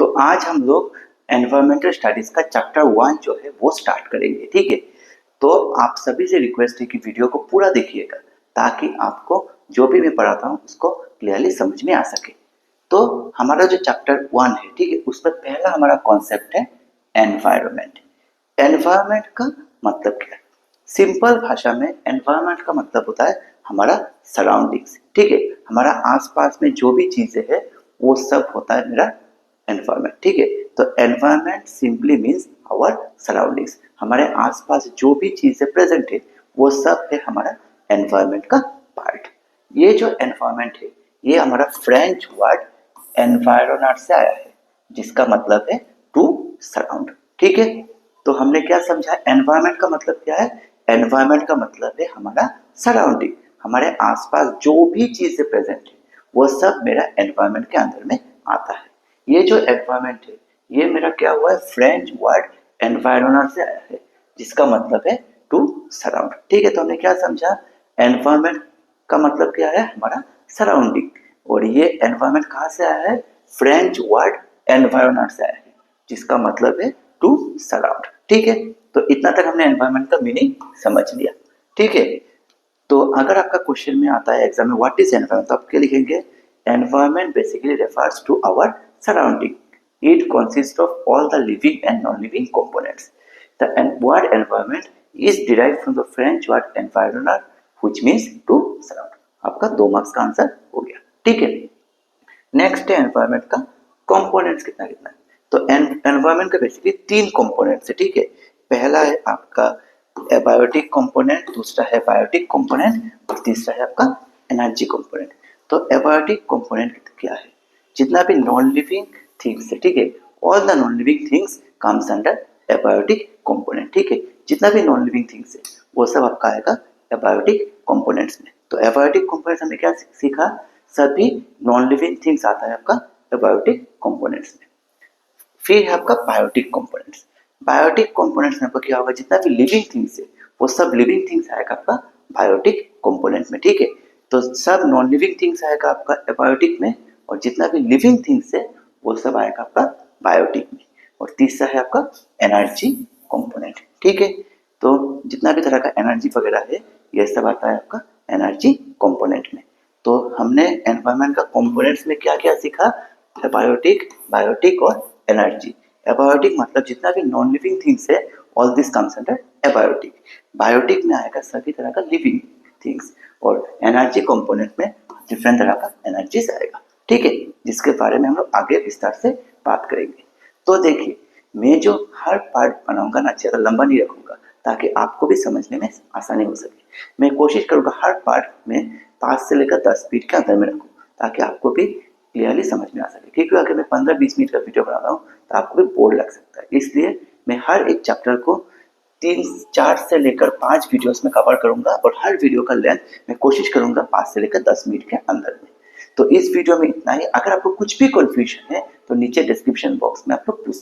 तो आज हम लोग एनवायरमेंटल स्टडीज का चैप्टर 1 जो है वो स्टार्ट करेंगे। ठीक है, तो आप सभी से रिक्वेस्ट है कि वीडियो को पूरा देखिएगा ताकि आपको जो भी मैं पढ़ाता हूँ उसको क्लियरली समझ में आ सके। तो हमारा जो चैप्टर 1 है, ठीक है, उसमें पहला हमारा कॉन्सेप्ट है एनवायरमेंट। एनवायरमेंट का मतलब क्या है? सिंपल भाषा में एनवायरमेंट का मतलब होता है हमारा सराउंडिंग्स। ठीक है, हमारा आसपास में जो भी चीजें है वो सब होता है मेरा एनवायरमेंट। ठीक है, तो environment simply means our surroundings. हमारे आसपास जो भी चीजें प्रेजेंट है वो सब है हमारा एनवायरमेंट का पार्ट। ये जो एनवायरमेंट है ये हमारा फ्रेंच वर्ड एनवायरोनर से आया है जिसका मतलब है टू सराउंड। ठीक है, तो हमने क्या समझा? एनवायरमेंट का मतलब क्या है? एनवायरमेंट का मतलब है हमारा सराउंडिंग। हमारे आसपास जो भी चीजें प्रेजेंट है वो सब मेरा एनवायरमेंट के अंदर में आता है। ये जो एनवायरमेंट है ये मेरा क्या हुआ है? फ्रेंच वर्ड एनवायरोनर से आया है जिसका मतलब है टू सराउंड। ठीक है, तो हमने क्या समझा? एनवायरमेंट का मतलब क्या है? हमारा सराउंडिंग। और ये एनवायरमेंट कहाँ से आया है? फ्रेंच वर्ड एनवायरोनर से आया है जिसका मतलब है टू सराउंड। ठीक है, तो इतना तक हमने एनवायरमेंट का मीनिंग समझ लिया। ठीक है, तो अगर आपका क्वेश्चन में आता है एग्जाम में व्हाट इज एनवायरमेंट, तो आप क्या लिखेंगे? Environment basically refers to our surrounding. It consist of all the living and non living components. The word environment is derived from the French word environner which means to surround. आपका 2 marks का answer हो गया। ठीक है, next है environment का components कितना कितना है। तो एनवायरमेंट का बेसिकली 3 कंपोनेंट्स है। ठीक है, पहला है आपका एबायोटिक कंपोनेंट, दूसरा है बायोटिक कंपोनेंट और तीसरा है आपका एनर्जी कंपोनेंट। तो एबायोटिक कंपोनेंट क्या है? जितना भी नॉन लिविंग थिंग्स है, ठीक है, all the non living things comes under abiotic component. ठीक है, जितना भी नॉन लिविंग थिंग्स है वो सब आपका आएगा एबायोटिक कंपोनेंट्स में। तो एबायोटिक कंपोनेंट्स हमने क्या सीखा? सभी नॉन लिविंग थिंग्स आता है आपका एबायोटिक कंपोनेंट्स में। फिर है आपका बायोटिक कंपोनेंट्स। बायोटिक कंपोनेंट्स में आपका क्या होगा? जितना भी लिविंग थिंग्स है वो सब लिविंग थिंग्स आएगा आपका बायोटिक कंपोनेंट में। ठीक है, तो सब नॉन लिविंग थिंग्स आएगा आपका एबायोटिक में और जितना भी लिविंग थिंग्स है वो सब आएगा आपका बायोटिक में। और तीसरा है आपका एनर्जी कंपोनेंट। ठीक है, तो जितना भी तरह का एनर्जी वगैरह है ये सब आता है आपका एनर्जी कंपोनेंट में। तो हमने एनवायरमेंट का कंपोनेंट्स में क्या क्या सीखा? एबायोटिक, बायोटिक और एनर्जी। एबायोटिक मतलब जितना भी नॉन लिविंग थिंग्स है all this comes under abiotic. Biotic में आएगा सभी तरह का लिविंग थिंग्स और एनर्जी कंपोनेंट में डिफरेंट तरह का एनर्जीज आएगा। ठीक है, जिसके बारे में हम लोग आगे विस्तार से बात करेंगे। तो देखिए, मैं जो हर पार्ट बनाऊंगा ना ज़्यादा लंबा नहीं रखूंगा ताकि आपको भी समझने में आसानी हो सके। मैं कोशिश करूंगा हर पार्ट में 5 से लेकर 10 मिनट के अंदर में रखूँ ताकि आपको भी क्लियरली समझ में आ सके। क्योंकि अगर मैं 15-20 मिनट का वीडियो बना रहा हूँ तो आपको भी बोर लग सकता है। इसलिए मैं हर एक चैप्टर को 3-4 से लेकर 5 वीडियोस में कवर करूंगा और हर वीडियो का लेंथ मैं कोशिश करूंगा 5 से लेकर 10 मिनट के अंदर में। तो इस वीडियो में इतना ही। अगर आपको कुछ भी कंफ्यूजन है तो नीचे डिस्क्रिप्शन बॉक्स में आप लोग पूछ सकते हैं।